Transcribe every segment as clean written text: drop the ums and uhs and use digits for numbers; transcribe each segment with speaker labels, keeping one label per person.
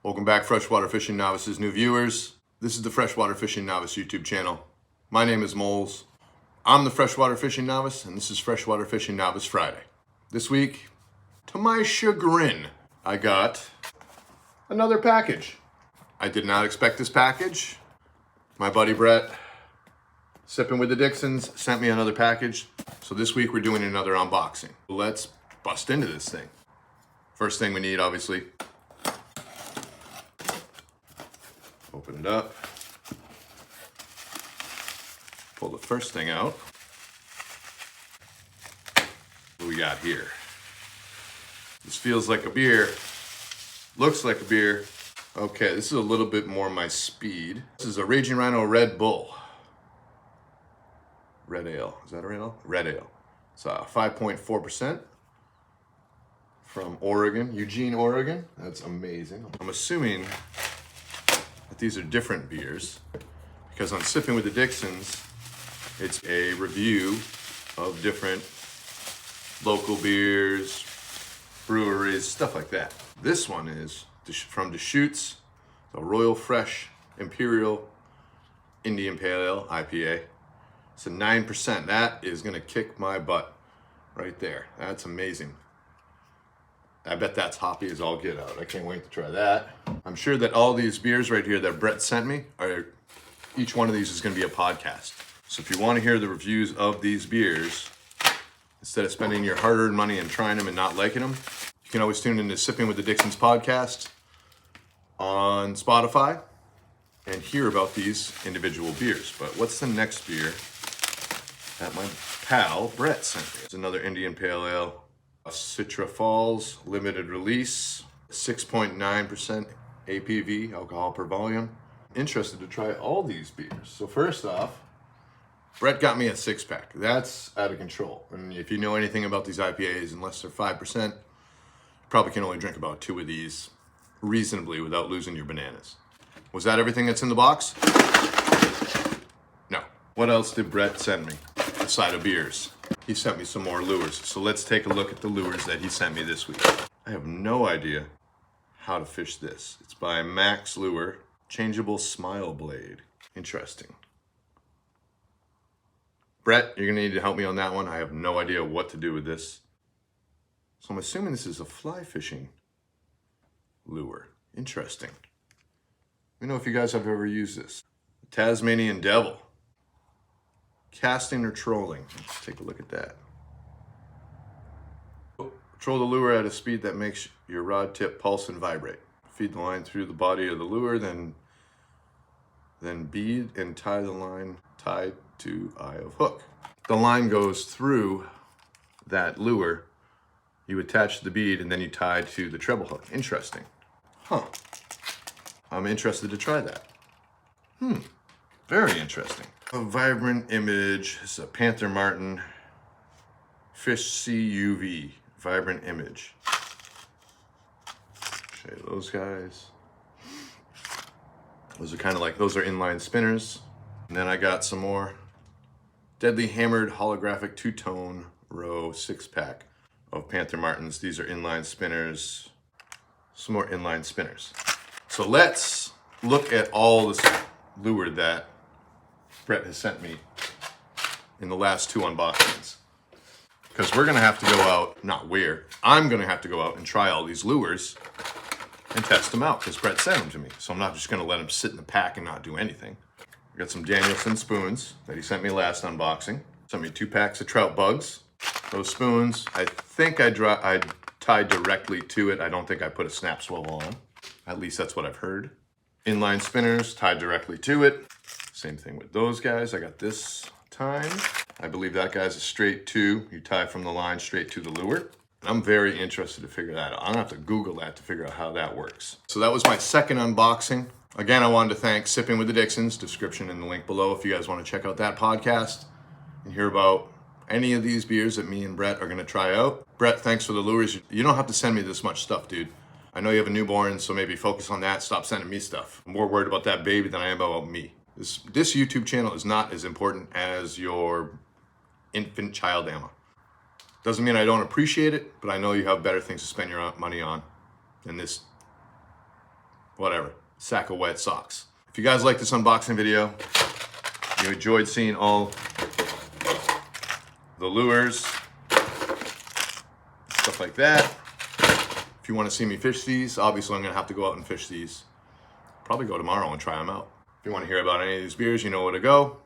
Speaker 1: Welcome back, Freshwater Fishing Novices new viewers. This is the Freshwater Fishing Novice YouTube channel. My name is Moles. I'm the Freshwater Fishing Novice, and this is Freshwater Fishing Novice Friday. This week, to my chagrin, I got another package. I did not expect this package. My buddy Brett, sipping with the Dixons, sent me another package. So this week we're doing another unboxing. Let's bust into this thing. First thing we need, obviously, open it up, pull the first thing out. What do we got here? This feels like a beer, looks like a beer. Okay, this is a little bit more my speed. This is a Raging Rhino Red Bull. Red Ale, is that a ale? Red Ale. It's 5.4% from Oregon, Eugene, Oregon. That's amazing. I'm assuming that these are different beers because on Sipping with the Dixons, it's a review of different local beers, breweries, stuff like that. This one is from Deschutes, the Royal Fresh Imperial Indian Pale Ale, IPA. It's a 9%. That is gonna kick my butt right there. That's amazing. I bet that's hoppy as all get out. I can't wait to try that. I'm sure that all these beers right here that Brett sent me, each one of these is gonna be a podcast. So if you wanna hear the reviews of these beers, instead of spending your hard-earned money and trying them and not liking them, you can always tune into Sipping with the Dixons podcast on Spotify and hear about these individual beers. But what's the next beer that my pal Brett sent me? It's another Indian Pale Ale. Citra Falls limited release, 6.9% APV, alcohol per volume. Interested to try all these beers. So first off, Brett got me a 6-pack. That's out of control. And if you know anything about these IPAs, unless they're 5%, you probably can only drink about 2 of these reasonably without losing your bananas. Was that everything that's in the box? No. What else did Brett send me aside of beers? He sent me some more lures. So let's take a look at the lures that he sent me this week. I have no idea how to fish this. It's by Max Lure, changeable smile blade. Interesting. Brett, you're gonna need to help me on that one. I have no idea what to do with this. So I'm assuming this is a fly fishing lure. Interesting. Let me know if you guys have ever used this. Tasmanian Devil. Casting or trolling? Let's take a look at that. Troll the lure at a speed that makes your rod tip pulse and vibrate. Feed the line through the body of the lure, then bead and tie the line tied to eye of hook. The line goes through that lure. You attach the bead and then you tie to the treble hook. Interesting. Huh. I'm interested to try that. Very interesting. A vibrant image. It's a Panther Martin Fish CUV. Vibrant image. Show you those guys. Those are kind of like, those are inline spinners. And then I got some more Deadly Hammered Holographic 2-tone row 6-pack of Panther Martins. These are inline spinners. Some more inline spinners. So let's look at all this lure that Brett has sent me in the last 2 unboxings. Because we're gonna have to go out, I'm gonna have to go out and try all these lures and test them out because Brett sent them to me. So I'm not just gonna let them sit in the pack and not do anything. I got some Danielson spoons that he sent me last unboxing. Sent me 2 packs of trout bugs. Those spoons, I think I tied directly to it. I don't think I put a snap swivel on. At least that's what I've heard. Inline spinners tied directly to it. Same thing with those guys. I got this time. I believe that guy's a straight to. You tie from the line straight to the lure. And I'm very interested to figure that out. I'm gonna have to Google that to figure out how that works. So that was my second unboxing. Again, I wanted to thank Sipping with the Dixons, description in the link below if you guys want to check out that podcast and hear about any of these beers that me and Brett are gonna try out. Brett, thanks for the lures. You don't have to send me this much stuff, dude. I know you have a newborn, so maybe focus on that. Stop sending me stuff. I'm more worried about that baby than I am about me. This YouTube channel is not as important as your infant child ammo. Doesn't mean I don't appreciate it, but I know you have better things to spend your money on than this whatever, sack of wet socks. If you guys like this unboxing video, you enjoyed seeing all the lures, stuff like that. If you want to see me fish these, obviously I'm going to have to go out and fish these. Probably go tomorrow and try them out. If you want to hear about any of these beers, you know where to go.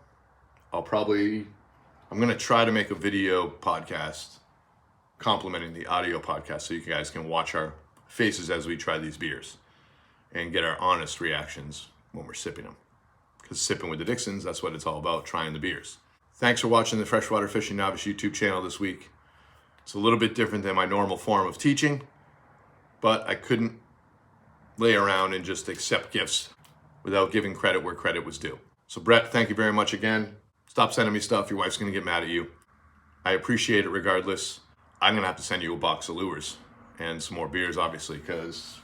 Speaker 1: I'm going to try to make a video podcast complementing the audio podcast so you guys can watch our faces as we try these beers and get our honest reactions when we're sipping them. Because sipping with the Dixons, that's what it's all about, trying the beers. Thanks for watching the Freshwater Fishing Novice YouTube channel this week. It's a little bit different than my normal form of teaching, but I couldn't lay around and just accept gifts without giving credit where credit was due. So Brett, thank you very much again. Stop sending me stuff. Your wife's going to get mad at you. I appreciate it regardless. I'm going to have to send you a box of lures and some more beers, obviously, because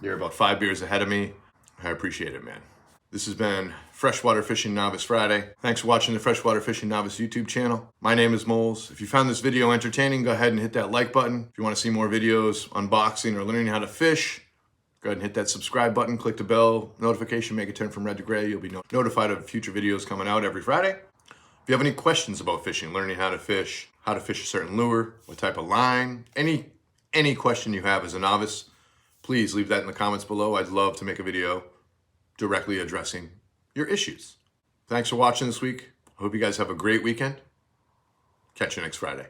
Speaker 1: you're about 5 beers ahead of me. I appreciate it, man. This has been Freshwater Fishing Novice Friday. Thanks for watching the Freshwater Fishing Novice YouTube channel. My name is Moles. If you found this video entertaining, go ahead and hit that like button. If you want to see more videos unboxing or learning how to fish, go ahead and hit that subscribe button, click the bell notification, make it turn from red to gray. You'll be notified of future videos coming out every Friday. If you have any questions about fishing, learning how to fish a certain lure, what type of line, any question you have as a novice, please leave that in the comments below. I'd love to make a video directly addressing your issues. Thanks for watching this week. I hope you guys have a great weekend. Catch you next Friday.